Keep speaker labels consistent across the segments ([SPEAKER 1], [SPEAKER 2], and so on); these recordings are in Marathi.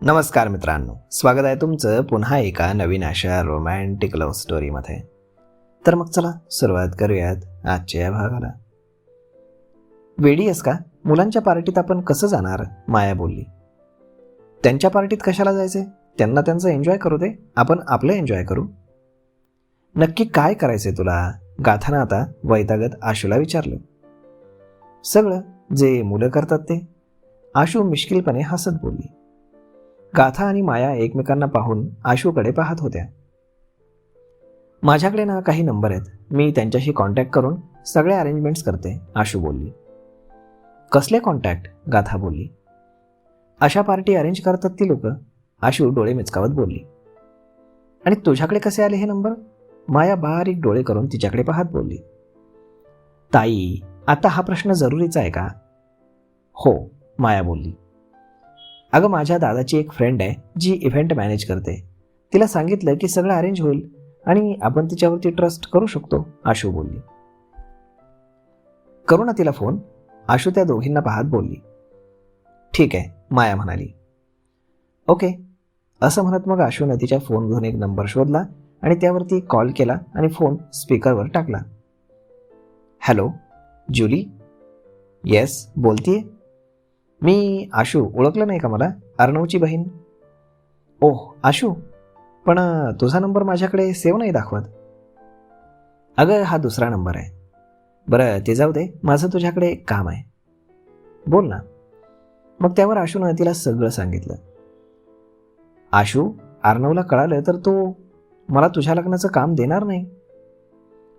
[SPEAKER 1] नमस्कार मित्रांनो, स्वागत आहे तुमचं पुन्हा एका नवीन अशा रोमॅन्टिक लव्ह स्टोरीमध्ये. तर मग चला सुरुवात करूयात आजच्या या भागाला. वेडी आहेस का? मुलांच्या पार्टीत आपण कसं जाणार? माया बोलली. त्यांच्या पार्टीत कशाला जायचे? त्यांना त्यांचं एन्जॉय करू दे, आपण आपलं एन्जॉय करू. नक्की काय करायचंय तुला? गाथानं आता वैतागत आशूला विचारलं. सगळं जे मुलं करतात ते, आशू मिश्किलपणे हसत बोलली. गाथा आणि माया एकमेकांना पाहून आशूकडे पाहत होत्या. माझ्याकडे ना काही नंबर आहेत, मी त्यांच्याशी कॉन्टॅक्ट करून सगळे अरेंजमेंट्स करते, आशू बोलली. कसले कॉन्टॅक्ट? गाथा बोलली. अशा पार्टी अरेंज करतात ती लोक, आशू डोळे मिचकावत बोलली. आणि तुझ्याकडे कसे आले हे नंबर? माया बारीक डोळे करून तिच्याकडे पाहत बोलली. ताई, आता हा प्रश्न जरुरीचा आहे का? हो, माया बोलली. अगं, माझ्या दादाची एक फ्रेंड आहे जी इव्हेंट मॅनेज करते. तिला सांगितलं की सगळं अरेंज होईल आणि आपण तिच्यावरती ट्रस्ट करू शकतो, आशू बोलली. करू ना तिला फोन, आशू त्या दोघींना पाहत बोलली. ठीक आहे, माया म्हणाली. ओके, असं म्हणत मग आशूनं तिच्या फोन घेऊन एक नंबर शोधला आणि त्यावरती कॉल केला आणि फोन स्पीकरवर टाकला. हॅलो, जुली? येस, बोलतीये. मी आशू, ओळखलं नाही का मला? अर्णवची बहीण. ओह आशू, पण तुझा नंबर माझ्याकडे सेव्ह नाही दाखवत. अगं, हा दुसरा नंबर आहे. बरं ते जाऊ दे, माझं तुझ्याकडे एक काम आहे. बोल ना. मग त्यावर आशूनं तिला सगळं सांगितलं. आशू, अर्णवला कळालं तर तो मला तुझ्या लग्नाचं काम देणार नाही.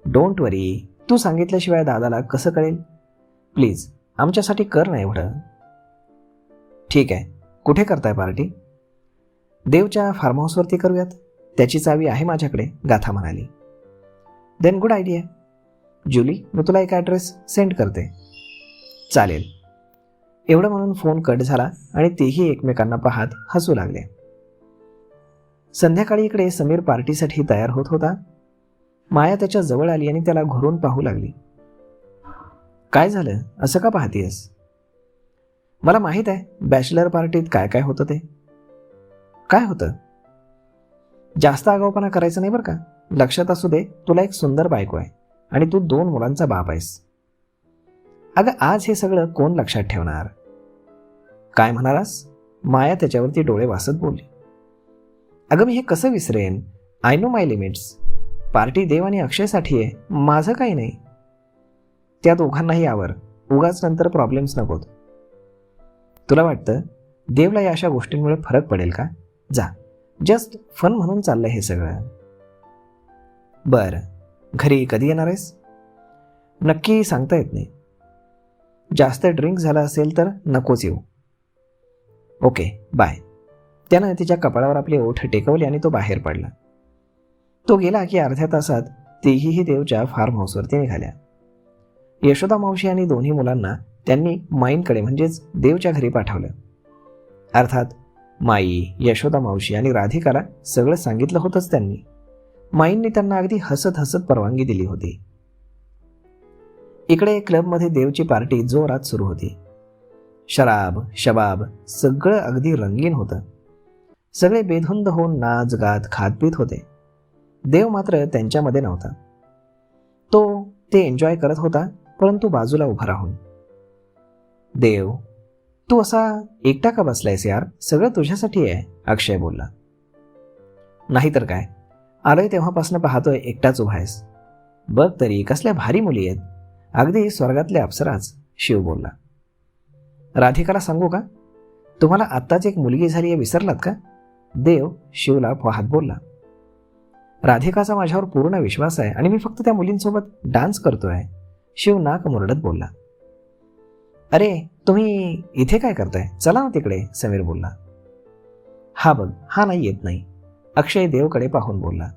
[SPEAKER 1] डोंट वरी, तू सांगितल्याशिवाय दादाला कसं कळेल? प्लीज आमच्यासाठी कर ना एवढं. ठीक आहे, कुठे करताय पार्टी? देवच्या फार्म हाऊसवरती करूयात, त्याची चावी आहे माझ्याकडे, गाथा म्हणाली. Then good idea. जुली, मी तुला एक ॲड्रेस सेंड करते. चालेल. एवढं म्हणून फोन कट झाला आणि तेही एकमेकांना पाहत हसू लागले. संध्याकाळी इकडे समीर पार्टीसाठी तयार होत होता. माया त्याच्या जवळ आली आणि त्याला घोरून पाहू लागली. काय झालं, असं का पाहतीयस? मला माहीत आहे बॅचलर पार्टीत काय काय होतं ते. काय होतं? जास्त आगाऊपणा करायचं नाही बरं का. लक्षात असू दे, तुला एक सुंदर बायको आहे आणि तू 2 मुलांचा बाप आहेस. अगं, आज हे सगळं कोण लक्षात ठेवणार? काय म्हणालास? माया त्याच्यावरती डोळे वासत बोलली. अगं, मी हे कसं विसरेन? I know my limits. Party Dev आणि अक्षयसाठी आहे, माझं काही नाही. त्या दोघांनाही आवर, उगाच नंतर प्रॉब्लेम्स नकोत. तुला वाटतं देवला या अशा गोष्टींमुळे फरक पडेल का? जा, जस्ट फन म्हणून चाललंय हे सगळं. बरं, घरी कधी येणार आहेस? नक्की सांगता येत नाही. जास्त ड्रिंक झाला असेल तर नकोच येऊ. Okay, bye. त्यानं तिच्या कपाळावर आपले ओठ टेकवले आणि तो बाहेर पडला. तो गेला की अर्ध्या तासात तेही देवच्या फार्म हाऊसवरती निघाल्या. यशोदा मावशी आणि दोन्ही मुलांना त्यांनी माईंकडे म्हणजेच देवच्या घरी पाठवलं. अर्थात माई, यशोदा मावशी आणि राधिकाला सगळं सांगितलं होतंच त्यांनी. माईंनी त्यांना अगदी हसत हसत परवानगी दिली होती. इकडे क्लबमध्ये देवची पार्टी जोरात सुरू होती. शराब, शबाब सगळं अगदी रंगीन होतं. सगळे बेधुंद होऊन नाच गात खातपीत होते. देव मात्र त्यांच्यामध्ये नव्हता. तो ते एन्जॉय करत होता, परंतु बाजूला उभा राहून. देव, तू असा एकटा का बसलायस यार? सगळं तुझ्यासाठी आहे, अक्षय बोलला. नाहीतर काय, आलोय तेव्हापासून पाहतोय एकटाच उभा आहेस. बघ तरी कसल्या भारी मुली आहेत, अगदी स्वर्गातल्या अप्सराच, शिव बोलला. राधिकाला सांगू का? तुम्हाला आत्ताच एक मुलगी झाली आहे, विसरलात का? देव शिवला पाहत बोलला. राधिकाचा माझ्यावर पूर्ण विश्वास आहे आणि मी फक्त त्या मुलींसोबत डान्स करतोय, शिव नाक मुरडत बोलला. अरे, तुम्ही इथे काय करताय? चला ना तिकडे, समीर बोलला. हा बघ, हा नाही येत नाही, अक्षय देवकडे पाहून बोलला.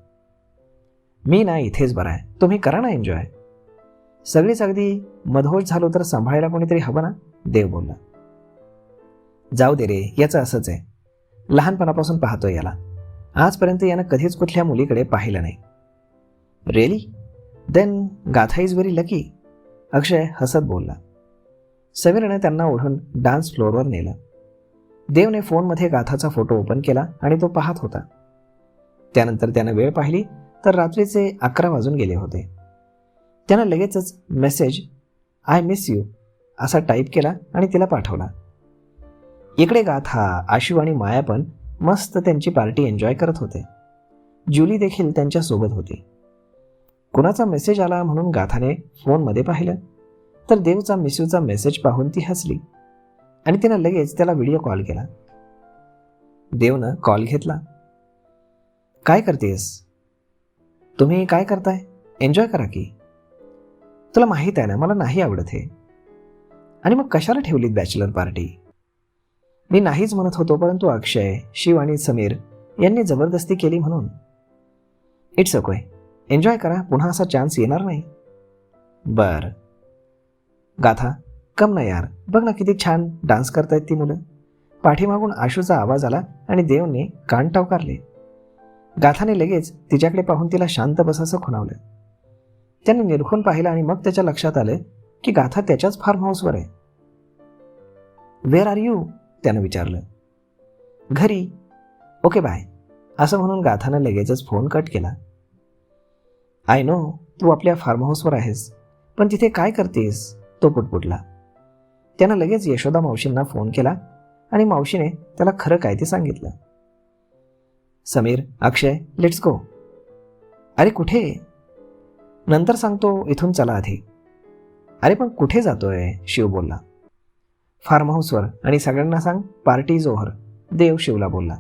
[SPEAKER 1] मी ना इथेच बरा आहे, तुम्ही करा ना एन्जॉय. सगळीच अगदी मधोज झालो तर सांभाळायला कोणीतरी हवं ना, देव बोलला. जाऊ दे रे, याचं असंच आहे. लहानपणापासून पाहतोय याला, आजपर्यंत यानं कधीच कुठल्या मुलीकडे पाहिलं नाही. रिअली? देन गाथा इज व्हेरी लकी, अक्षय हसत बोलला. समीरने त्यांना ओढून डान्स फ्लोअरवर नेलं. देवने फोनमध्ये गाथाचा फोटो ओपन केला आणि तो पाहत होता. त्यानंतर त्यानं वेळ पाहिली तर रात्रीचे 11 वाजून गेले होते. त्यानं लगेचच मेसेज आय मिस यू असा टाईप केला आणि तिला पाठवला. इकडे गाथा, आशू आणि माया पण मस्त त्यांची पार्टी एन्जॉय करत होते. जुली देखील त्यांच्यासोबत होती. कुणाचा मेसेज आला म्हणून गाथाने फोनमध्ये पाहिलं तर देवचा मिस यूचा मेसेज पाहून ती हसली आणि तिनं लगेच त्याला व्हिडिओ कॉल केला. देवनं कॉल घेतला. काय करतेस? तुम्ही काय करताय? एन्जॉय करा की. तुला माहीत आहे ना मला नाही आवडत हे. आणि मग कशाला ठेवलीत बॅचलर पार्टी? मी नाहीच म्हणत होतो, परंतु अक्षय, शिव आणि समीर यांनी जबरदस्ती केली म्हणून. इट्स ओके, एन्जॉय करा, पुन्हा असा चान्स येणार नाही. बर गाथा, कम ना यार, बघ ना किती छान डान्स करतायत ती मुलं. पाठीमागून आशूचा आवाज आला आणि देवने कान टवकारले. गाथाने लगेच तिच्याकडे पाहून तिला शांत बसायचं खुणावलं. त्याने निरखून पाहिलं आणि मग त्याच्या लक्षात आलं की गाथा त्याच्याच फार्म हाऊसवर आहे. Where are you? त्यानं विचारलं. घरी. ओके बाय असं म्हणून गाथानं लगेचच फोन कट केला. आय नो तू आपल्या फार्म हाऊसवर आहेस, पण तिथे काय करतेस? तो पुटपुटला. त्यानं लगेच यशोदा मावशींना फोन केला आणि मावशीने त्याला खरं काय ते सांगितलं. समीर, अक्षय, लेट्स गो. अरे कुठे? नंतर सांगतो, इथून चला आधी. अरे पण कुठे जातोय? शिव बोलला. फार्म हाऊसवर, आणि सगळ्यांना सांग पार्टी इज ओव्हर. देव शिवला बोलला.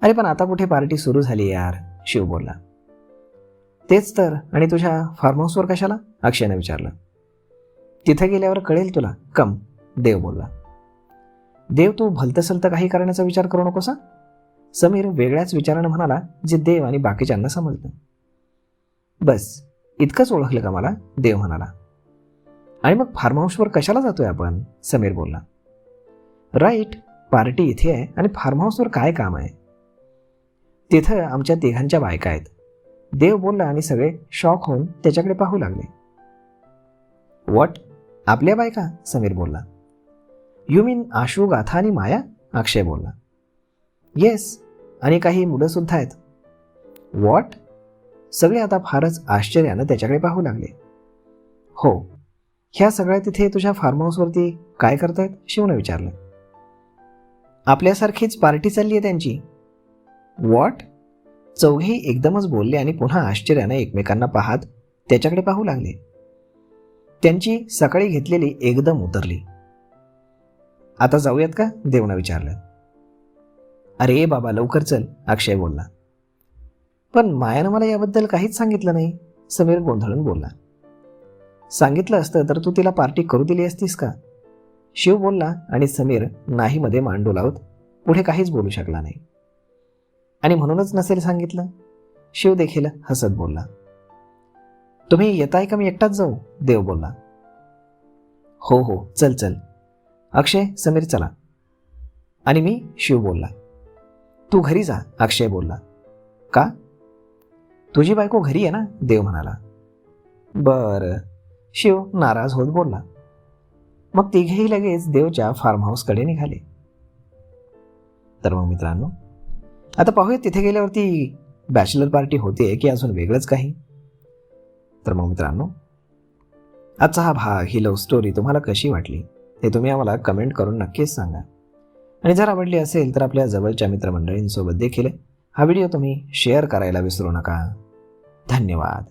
[SPEAKER 1] अरे पण आता कुठे पार्टी सुरू झाली यार, शिव बोलला. तेच तर, आणि तुझ्या फार्म हाऊसवर कशाला? अक्षयने विचारलं. तिथे गेल्यावर कळेल तुला, कम, देव बोलला. देव तू भलतसलतं काही करण्याचा विचार करू नकोसा. समीर वेगळ्याच विचारानं म्हणाला, जे देव आणि बाकीच्यांना समजलं. बस इतकंच ओळखलं का मला? देव म्हणाला. आणि मग फार्म हाऊसवर कशाला जातोय आपण? समीर बोलला. राईट, पार्टी इथे आहे आणि फार्म हाऊसवर काय काम आहे? तिथं आमच्या तिघांच्या बायका आहेत, देव बोलला आणि सगळे शॉक होऊन त्याच्याकडे पाहू लागले. व्हॉट? आपल्या बायका? समीर बोलला. यू मीन आशू, गाथा आणि माया? अक्षय बोलला. येस, आणि काही मुलं सुद्धा आहेत. व्हॉट? सगळे आता फारच आश्चर्यानं त्याच्याकडे पाहू लागले. हो, ह्या सगळ्या तिथे तुझ्या फार्म हाऊसवरती काय करतायत? शिवनं विचारलं. आपल्यासारखीच पार्टी चालली आहे त्यांची. व्हॉट? चौघेही एकदमच बोलले आणि पुन्हा आश्चर्यानं एकमेकांना पाहत त्याच्याकडे पाहू लागले. त्यांची सकाळी घेतलेली एकदम उतरली. आता जाऊयात का? देवनं विचारलं. अरे बाबा लवकर चल, अक्षय बोलला. पण मायानं मला याबद्दल काहीच सांगितलं नाही, समीर गोंधळून बोलला. सांगितलं असतं तर तू तिला पार्टी करू दिली असतीस का? शिव बोलला आणि समीर नाही मध्ये मान डोलावत पुढे काहीच बोलू शकला नाही. आणि म्हणूनच नसेल सांगितलं, शिव देखील हसत बोलला. तुम्ही येताय का मी एकटाच जाऊ? देव बोलला. हो हो, चल चल. अक्षय, समीर चला. आणि मी? शिव बोलला. तू घरी जा, अक्षय बोलला. का? तुझी बायको घरी आहे ना, देव म्हणाला. बरं, शिव नाराज होत बोलला. मग तिघेही लगेच देवच्या फार्म हाऊसकडे निघाले. तर मग मित्रांनो, आता पाहूया तिथे गेल्यावरती बॅचलर पार्टी होते की अजून वेगळंच काही. तर मग मित्रांनो, आजचा हा भाग, ही लव्ह स्टोरी तुम्हाला कशी वाटली हे तुम्ही आम्हाला कमेंट करून नक्कीच सांगा. आणि जर आवडली असेल तर आपल्या जवळच्या मित्रमंडळींसोबत देखील हा व्हिडिओ तुम्ही शेअर करायला विसरू नका. धन्यवाद.